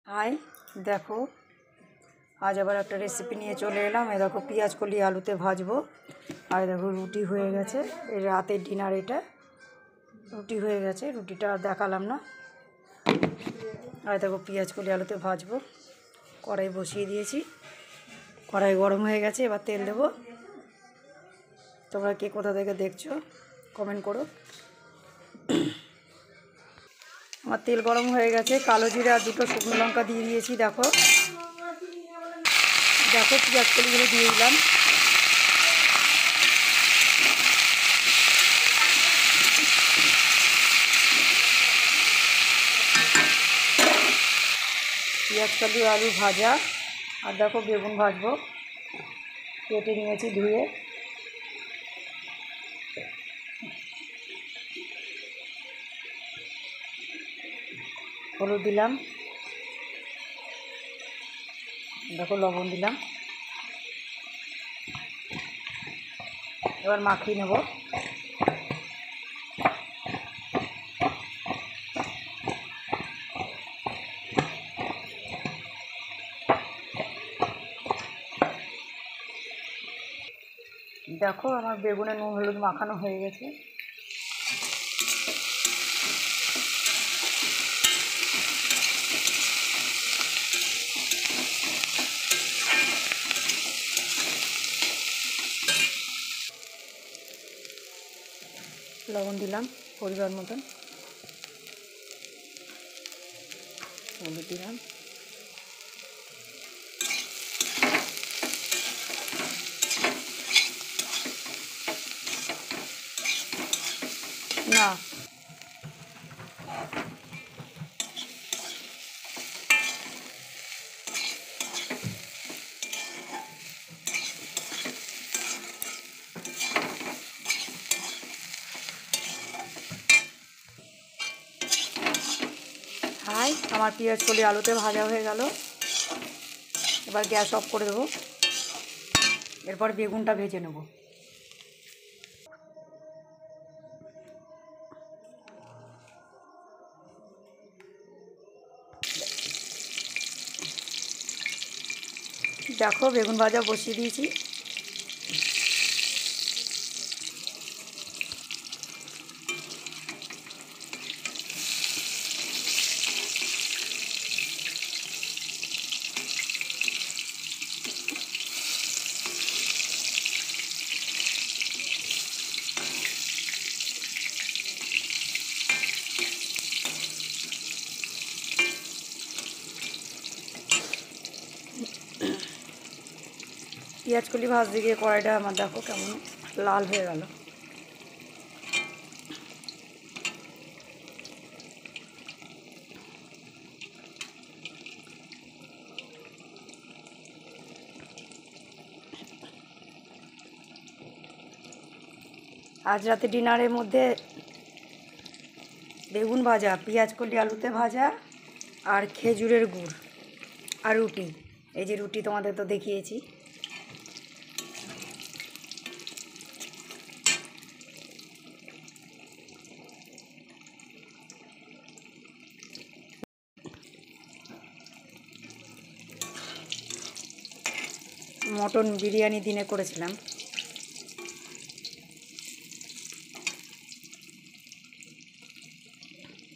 High, দেখো আজ আবার একটা রেসিপি নিয়ে চলে এলাম। এই দেখো পেঁয়াজ কলি আলুতে ভাজবো। আর দেখো রুটি হয়ে গেছে, এই রাতের ডিনার এটা। রুটি হয়ে গেছে, রুটিটা আর দেখালাম না। আর দেখো পেঁয়াজ কলি আলুতে ভাজবো। কড়াই বসিয়ে দিয়েছি, কড়াই গরম হয়ে গেছে, এবার তেল দেবো। তোমরা কে কোথা থেকে দেখছো কমেন্ট করো। আমার তেল গরম হয়ে গেছে, কালো জিরে আর দুটো শুকনো লঙ্কা দিয়ে দিয়েছি। দেখো দেখো পেঁয়াজ কলিগুলো দিয়ে দিলাম। পেঁয়াজ কলি আলু ভাজা। আর দেখো বেগুন ভাজবো, কেটে নিয়েছি ধুয়ে। হলুদ দিলাম, দেখো লবণ দিলাম। এবার মাখিয়ে নেব। দেখো আমার বেগুনে নুন হলুদ মাখানো হয়ে গেছে। লবণ দিলাম পরিমাণ মতন, হলুদ দিলাম, না হাই, আমার পেঁয়াজ কলি আলুতে ভাজা হয়ে গেল। এবার গ্যাস অফ করে দেবো। এরপর বেগুনটা ভেজে নেব। দেখো বেগুন ভাজা বসিয়ে দিয়েছি। পেঁয়াজ কলি ভাজতে গিয়ে কড়াইটা আমার দেখো কেমন লাল হয়ে গেল। আজ রাতে ডিনারের মধ্যে বেগুন ভাজা, পেঁয়াজ কলি আলুতে ভাজা, আর খেজুরের গুড়, আর রুটি। এই যে রুটি তোমাদের তো দেখিয়েছি। মটন বিরিয়ানি দিনে করেছিলাম।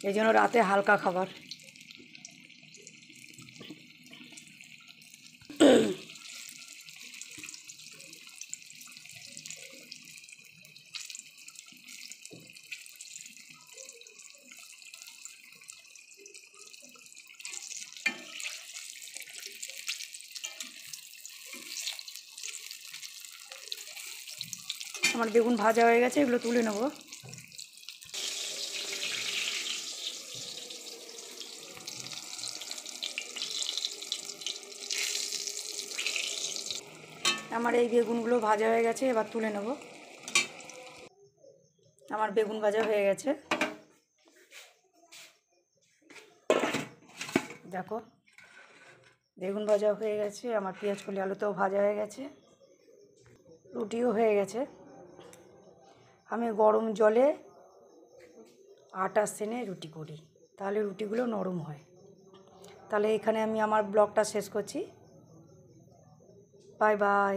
এই জন্য রাতে হালকা খাবার। আমার বেগুন ভাজা হয়ে গেছে, এগুলো তুলে নেব। আমার এই বেগুনগুলো ভাজা হয়ে গেছে, এবার তুলে নেব। আমার বেগুন ভাজা হয়ে গেছে, দেখো বেগুন ভাজা হয়ে গেছে। আমার পেঁয়াজ কলি আলুতেও ভাজা হয়ে গেছে, রুটিও হয়ে গেছে। আমি গরম জলে আটা সেনে রুটি করি, তাহলে রুটিগুলো নরম হয়। তাহলে এখানে আমি আমার ব্লগটা শেষ করছি। Bye bye.